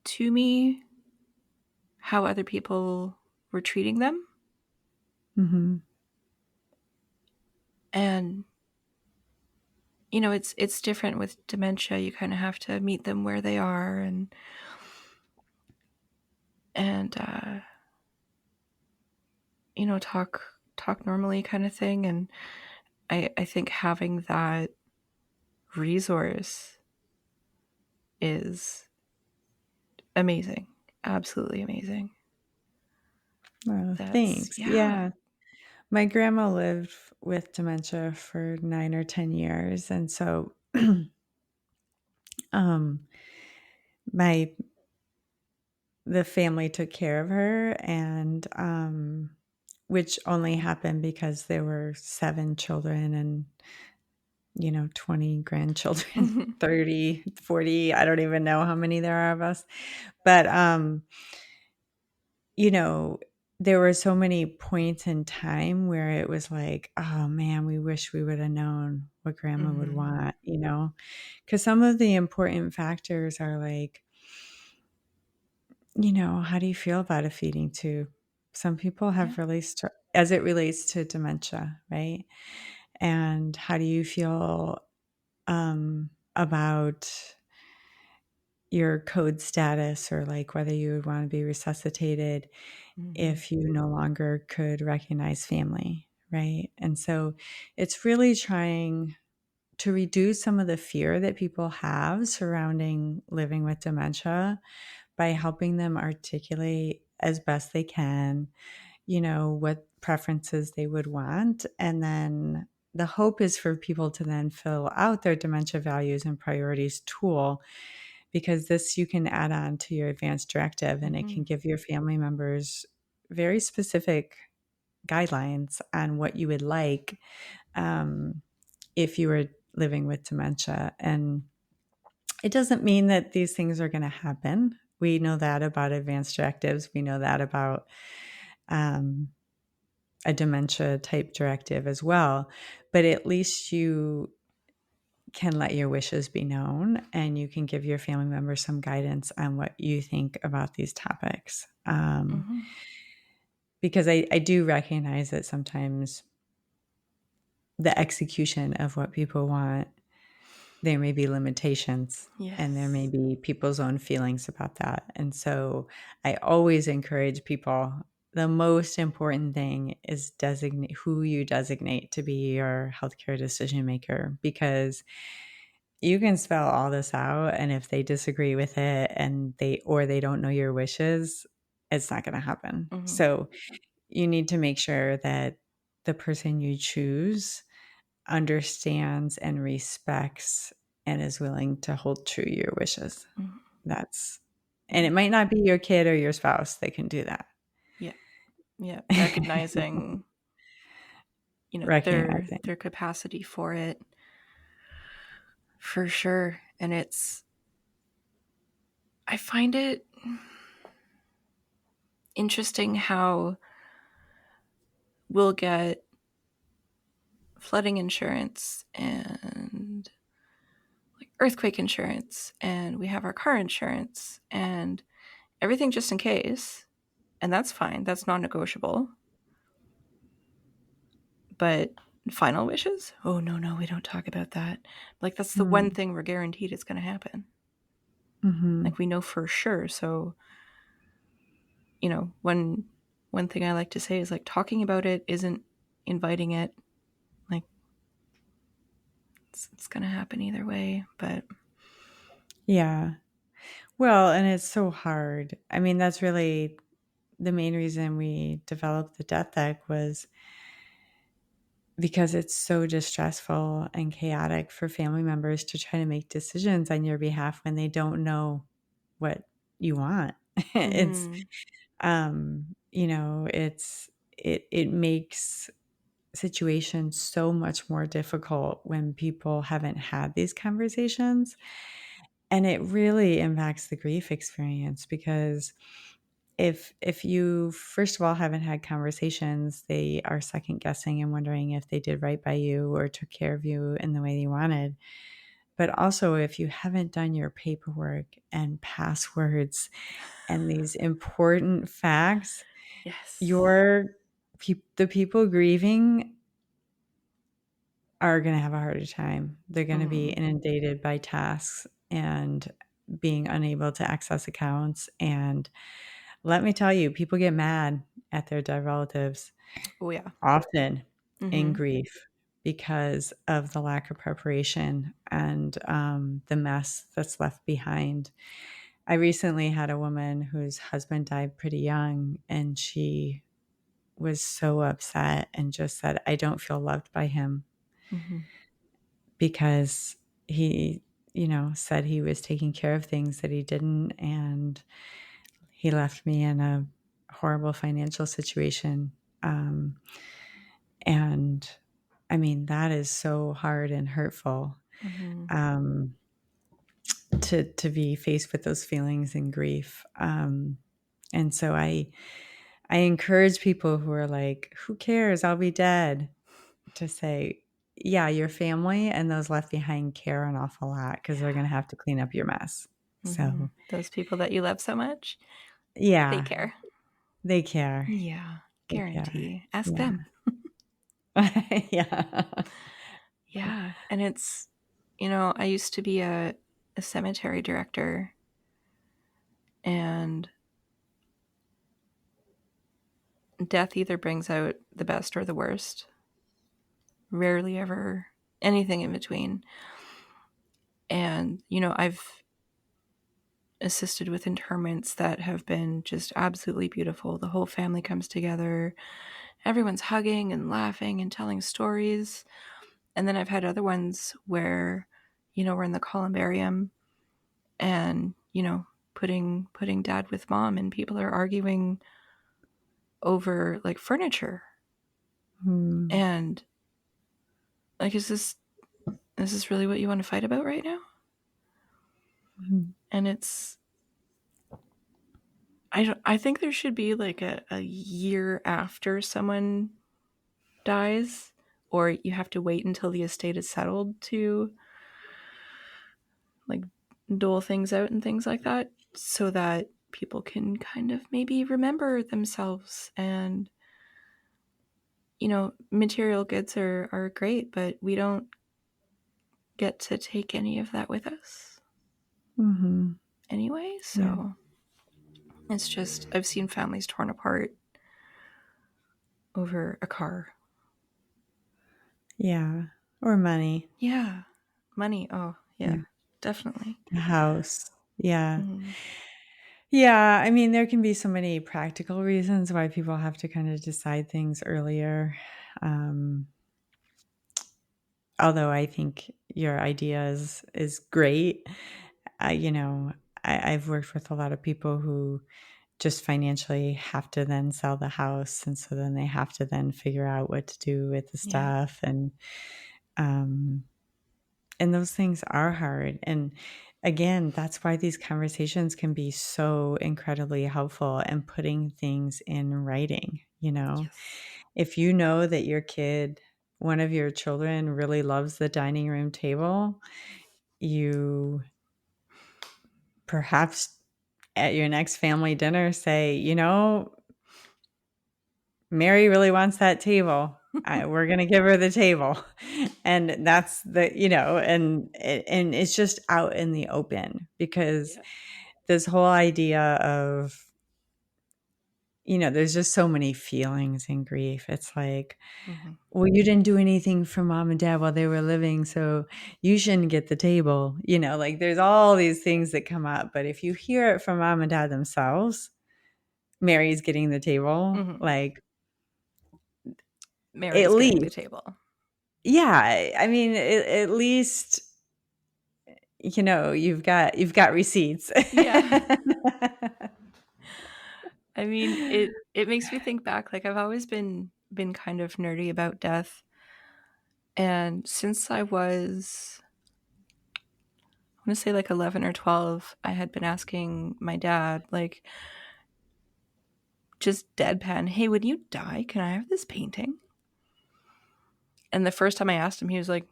to me how other people were treating them. Mm-hmm. And it's different with dementia. You kind of have to meet them where they are and talk normally, kind of thing. And I think having that resource is amazing. Absolutely amazing. Oh, That's, thanks. yeah. Yeah. My grandma lived with dementia for 9 or 10 years. And so um, the family took care of her, and which only happened because there were 7 children and 20 grandchildren, 30, 40. I don't even know how many there are of us. But there were so many points in time where it was like, oh man, we wish we would have known what grandma would want, because some of the important factors are like, how do you feel about a feeding tube? Some people Yeah. have really, as it relates to dementia, right? And how do you feel about your code status, or like whether you would want to be resuscitated if you no longer could recognize family, right? And so it's really trying to reduce some of the fear that people have surrounding living with dementia by helping them articulate as best they can, what preferences they would want. And then the hope is for people to then fill out their dementia values and priorities tool, because this you can add on to your advanced directive, and it can give your family members very specific guidelines on what you would like if you were living with dementia. And it doesn't mean that these things are going to happen. We know that about advanced directives. We know that about a dementia type directive as well. But at least you can let your wishes be known, and you can give your family members some guidance on what you think about these topics. Because I do recognize that sometimes the execution of what people want, there may be limitations, and there may Yes. be people's own feelings about that. And so I always encourage people, the most important thing is designate who you designate to be your healthcare decision maker, because you can spell all this out, and if they disagree with it and they don't know your wishes, it's not going to happen. So you need to make sure that the person you choose understands and respects and is willing to hold true to your wishes. And it might not be your kid or your spouse that can do that. Yeah. Yeah. Recognizing, Recognizing. their capacity for it, for sure. And I find it interesting how we'll get flooding insurance and like earthquake insurance, and we have our car insurance and everything just in case. And that's fine. That's non-negotiable. But final wishes? Oh, no, we don't talk about that. Like, that's the one thing we're guaranteed is going to happen. Mm-hmm. Like, we know for sure. So one thing I like to say is like talking about it isn't inviting it. Like it's going to happen either way, but Yeah. Well, and it's so hard. I mean, that's really the main reason we developed the Death Deck, was because it's so distressful and chaotic for family members to try to make decisions on your behalf when they don't know what you want. It's mm-hmm. it makes situations so much more difficult when people haven't had these conversations, and it really impacts the grief experience, because if you first of all haven't had conversations, they are second guessing and wondering if they did right by you or took care of you in the way you wanted. But also, if you haven't done your paperwork and passwords and these important facts, Yes. your the people grieving are going to have a harder time. They're going to be Mm-hmm. inundated by tasks and being unable to access accounts. And let me tell you, people get mad at their dead relatives Oh yeah. often in Mm-hmm. grief because of the lack of preparation and the mess that's left behind. I recently had a woman whose husband died pretty young, and she was so upset and just said, I don't feel loved by him, Mm-hmm. because he, said he was taking care of things that he didn't. And he left me in a horrible financial situation. And I mean, that is so hard and hurtful, Mm-hmm. um, to be faced with those feelings and grief. And so I encourage people who are like, who cares? I'll be dead, to say, yeah, your family and those left behind care an awful lot, because they're going to have to clean up your mess. Mm-hmm. So, Those people that you love so much, they yeah, care. they care. Yeah, They care. guarantee. Ask Yeah. them. Yeah. Yeah, and it's, I used to be a cemetery director, and death either brings out the best or the worst. Rarely ever anything in between. And, I've assisted with interments that have been just absolutely beautiful. The whole family comes together, everyone's hugging and laughing and telling stories. And then I've had other ones where, we're in the columbarium and, putting dad with mom, and people are arguing over like furniture. Hmm. And like, is this really what you want to fight about right now? Hmm. And I think there should be like a year after someone dies, or you have to wait until the estate is settled to like dole things out and things like that, so that people can kind of maybe remember themselves. And material goods are great, but we don't get to take any of that with us Mm-hmm. anyway. Yeah. So it's just, I've seen families torn apart over a car. Yeah. Or money. Yeah. Money. Oh, yeah, Yeah. definitely. A house. Yeah. Mm-hmm. Yeah. I mean, there can be so many practical reasons why people have to kind of decide things earlier. Um, Although I think your idea is great. I've worked with a lot of people who just financially have to then sell the house, and so then they have to then figure out what to do with the Yeah. stuff. Um, and those things are hard. And again, that's why these conversations can be so incredibly helpful, and putting things in writing. Yes. If you know that your kid, one of your children, really loves the dining room table, you perhaps at your next family dinner say, Mary really wants that table. We're going to give her the table. And that's and it's just out in the open, because Yeah. this whole idea of there's just so many feelings in grief. It's like, Mm-hmm. well, you didn't do anything for mom and dad while they were living, so you shouldn't get the table. Like there's all these things that come up. But if you hear it from mom and dad themselves, Mary's getting the table, Mm-hmm. like at Mary's getting the least, table. yeah. I mean, at least you've got receipts. Yeah. I mean, it makes me think back. Like I've always been kind of nerdy about death, and since I was, I want to say like 11 or 12, I had been asking my dad, like, just deadpan, "Hey, when you die, can I have this painting?" And the first time I asked him, he was like,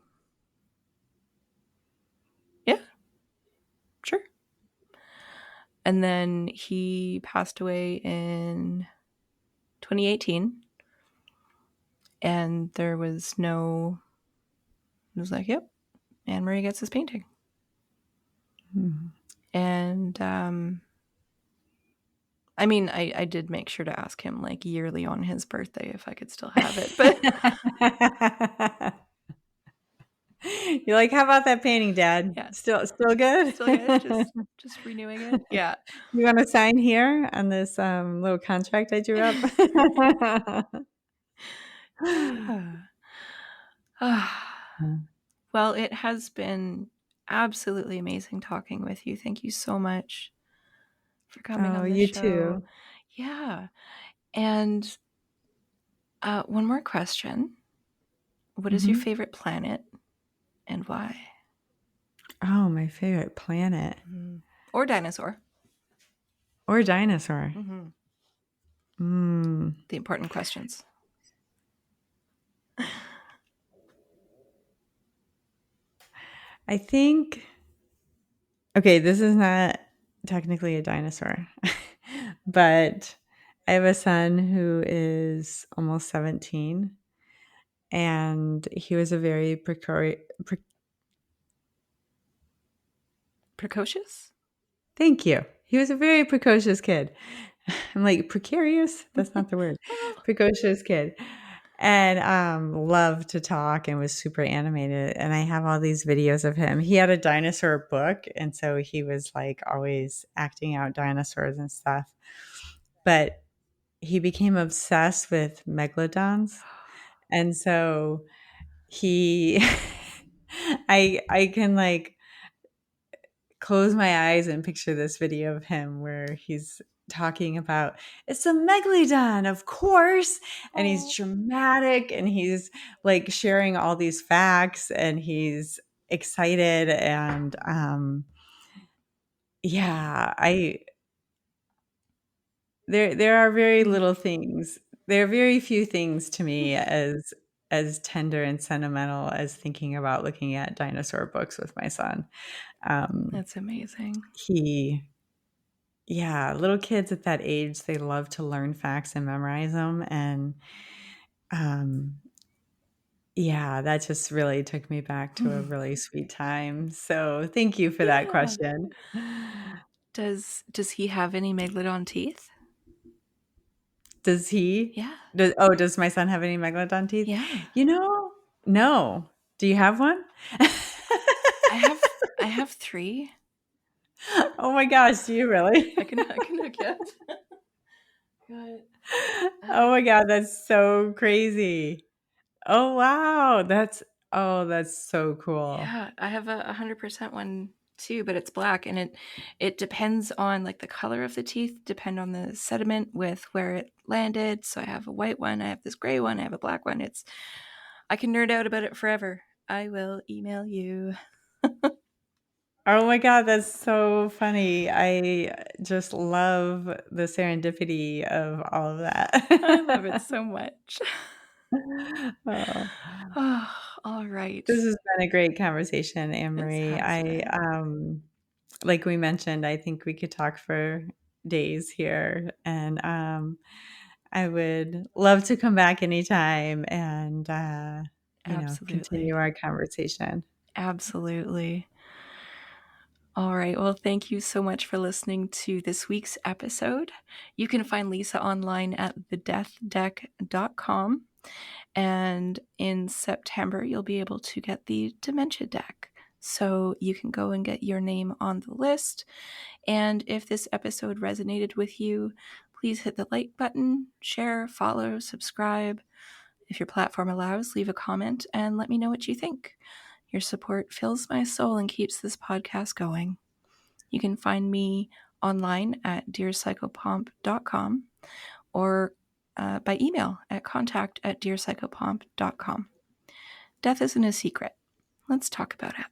"Yeah, sure." And then he passed away in 2018, and there was no. It was like, "Yep, Anne Marie gets this painting." Mhm. And I mean, I did make sure to ask him like yearly on his birthday if I could still have it, but You're like, how about that painting, Dad? yeah, Still good? still good. Just renewing it. Yeah. You want to sign here on this little contract I drew up? Yeah. Well, it has been absolutely amazing talking with you. Thank you so much for coming Oh, on the you show. too. Yeah. And one more question. What is your Hmm. favorite planet and why? Oh, my favorite planet Mm. Or dinosaur. or dinosaur. Mm-hmm. Mm. The important questions. I think, okay, this is not technically a dinosaur, but I have a son who is almost 17, and he was a very Precocious? thank you. He was a very precocious kid. I'm like, precarious? That's not the word. Oh. Precocious kid. And loved to talk and was super animated. And I have all these videos of him. He had a dinosaur book. And so he was like always acting out dinosaurs and stuff. But he became obsessed with megalodons. And so he, I can like close my eyes and picture this video of him where he's talking about it's a megalodon, of course, and he's dramatic and he's like sharing all these facts and he's excited and yeah, I there are very little things. There are very few things to me as tender and sentimental as thinking about looking at dinosaur books with my son. That's amazing. He Yeah, little kids at that age, they love to learn facts and memorize them, and, um, yeah, that just really took me back to a really sweet time, so thank you for that Yeah. question. Does he have any megalodon teeth? Does he? Yeah. Does my son have any megalodon teeth? Yeah. You know, no. Do you have one? I have 3. Oh my gosh, do you really? I can look at. Good. Oh my god, that's so crazy. Oh, wow. That's so cool. Yeah, I have a 100% one too, but it's black, and it depends on like the color of the teeth, depend on the sediment with where it landed. So I have a white one, I have this gray one, I have a black one. I can nerd out about it forever. I will email you. Oh my god, that's so funny. I just love the serendipity of all of I love it that. so much. Oh, Oh, all right. this has been a great conversation, Anne This Marie. has been. Like we mentioned, I think we could talk for days here, and I would love to come back anytime and Absolutely. continue our conversation. Absolutely. All right. Well, thank you so much for listening to this week's episode. You can find Lisa online at thedeathdeck.com. And in September, you'll be able to get the dementia deck. So you can go and get your name on the list. And if this episode resonated with you, please hit the like button, share, follow, subscribe. If your platform allows, leave a comment and let me know what you think. Your support fills my soul and keeps this podcast going. You can find me online at DearPsychopomp.com or by email at contact@DearPsychopomp.com. Death isn't a secret. Let's talk about it.